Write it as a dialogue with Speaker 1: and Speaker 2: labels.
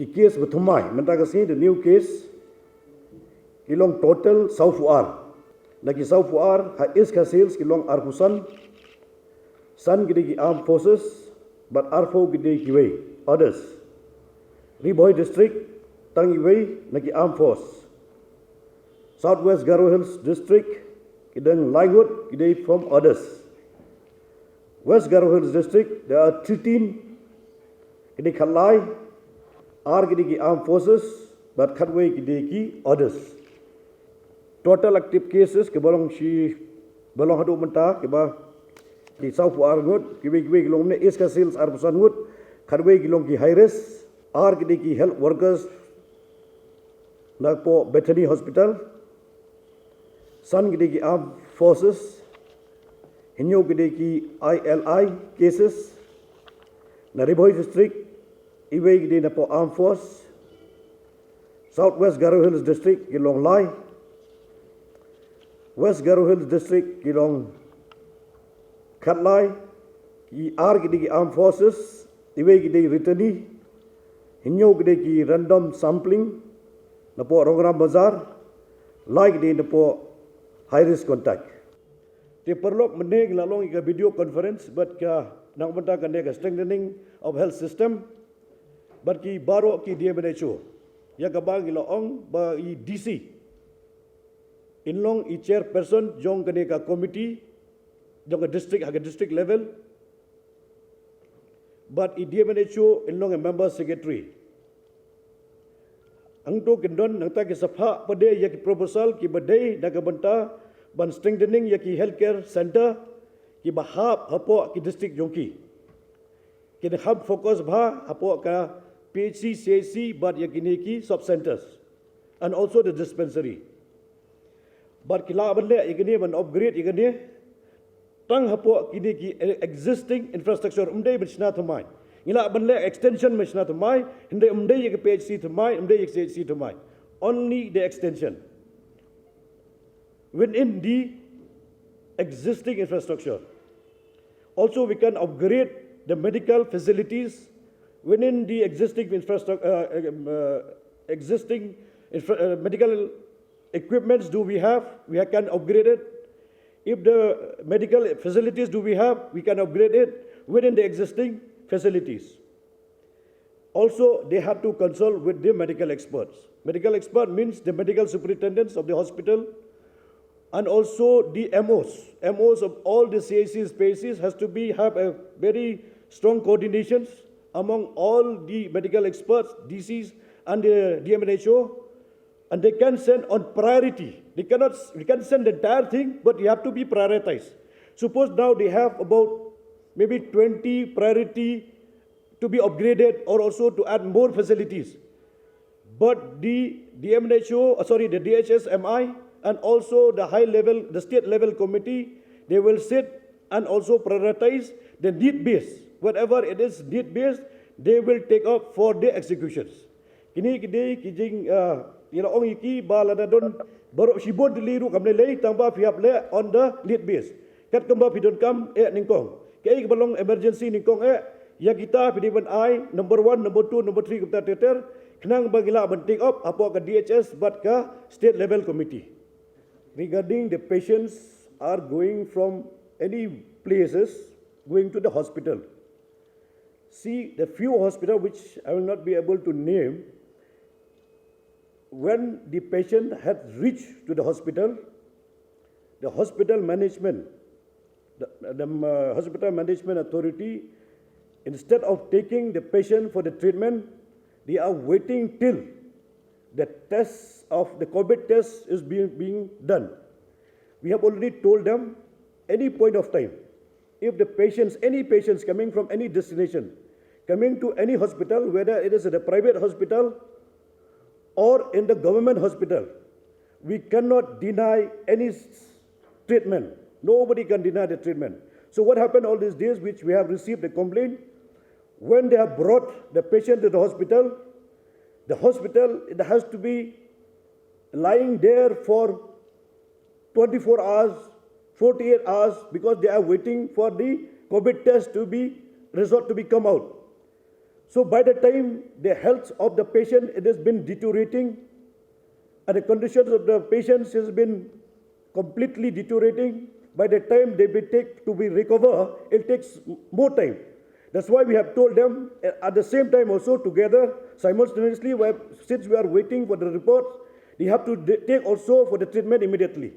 Speaker 1: ki case berthumai mentah kasi the new case kilong total saufuar lagi saufuar ha is kasils kilong arkusan san gidi ki armed forces but arfo gidi ki way others Riboy district tangi way nagi armed force Southwest Garo Hills district kidang Lywood gidi from others West Garo Hills district there are 13 gidi khalai are gidi ki armed forces but khatway gidi ki others total active cases ke bolong si bolong hadu mentah ke ba di South Argut kiwe kilong ne is kasils arbusan ngut khatway kilong ki high risk are gidi ki health workers Nagpo Bethany Hospital San gidi ki armed forces Hinyo gidi ki ILI cases na Riboy district iwe gidi na po armed force Southwest Garo Hills district kilong Lai West Garo Hills district kilong Khatlai ki ar gidi ki armed forces iwe gidi returnee hinyo gidi ki random sampling na po Rongram Bazar Lai gidi na po high risk contact Te perlok meneg lalong ika video conference but ka nang benta kan ka strengthening of health system but ki baro ki DMNHO ya ka bagi laong ba i DC inlong i chairperson jong kan ka committee jong ka district level but i DMNHO inlong a member secretary angto kendon nangta ki sapha pade ya ki proposal ki badai naga benta ban strengthening ya ki healthcare center ki bahap hapo ki district jongki ki hub focus bha hapo ka PHC CHC but ya kini ki sub centers and also the dispensary but kila bande igani ban upgrade igani tang hapo kini ki existing infrastructure umdai bishna thamai ila banle extension machna thamai hinde umdai ya PHC thamai umdai ya CHC thamai only the extension within the existing infrastructure. Also, we can upgrade the medical facilities within the existing infrastructure, medical equipments do we have, we can upgrade it. If the medical facilities do we have, we can upgrade it within the existing facilities. Also, they have to consult with the medical experts. Medical expert means the medical superintendents of the hospital, and also the MOs of all the CAC spaces has to have a very strong coordinations among all the medical experts, DCs and the DMNHO, and they can send on priority. We can send the entire thing, but you have to be prioritized. Suppose now they have about maybe 20 priority to be upgraded or also to add more facilities. But the DMNHO, the DHSMI, and also the high level, the state level committee, they will sit and also prioritize the need base. Whatever it is need based, they will take up for the executions. Kini kijing ong iki balada don baru sibon diliru kamne lei tamba fiap le on the need base. Kat kamba pidon kam ningkong. Kaya balong emergency ningkong ya kita pidiban I number 1, number 2, number 3 kita teter kenang bagila ban take up apa ke DHS but ke state level committee. Regarding the patients are going from any places going to the hospital. See, the few hospital which I will not be able to name, when the patient had reached to the hospital management, the hospital management authority, instead of taking the patient for the treatment, they are waiting till the test of the COVID test is being done. We have already told them any point of time, if the patients, any patients coming from any destination, coming to any hospital, whether it is at a private hospital or in the government hospital, we cannot deny any treatment. Nobody can deny the treatment. So what happened all these days, which we have received a complaint, when they have brought the patient to the hospital, it has to be lying there for 24 hours, 48 hours, because they are waiting for the COVID test to be result to be come out. So by the time the health of the patient it has been deteriorating, and the conditions of the patients has been completely deteriorating, by the time they be take to be recover, it takes more time. That's why we have told them at the same time also together simultaneously, since we are waiting for the reports, they have to take also for the treatment immediately.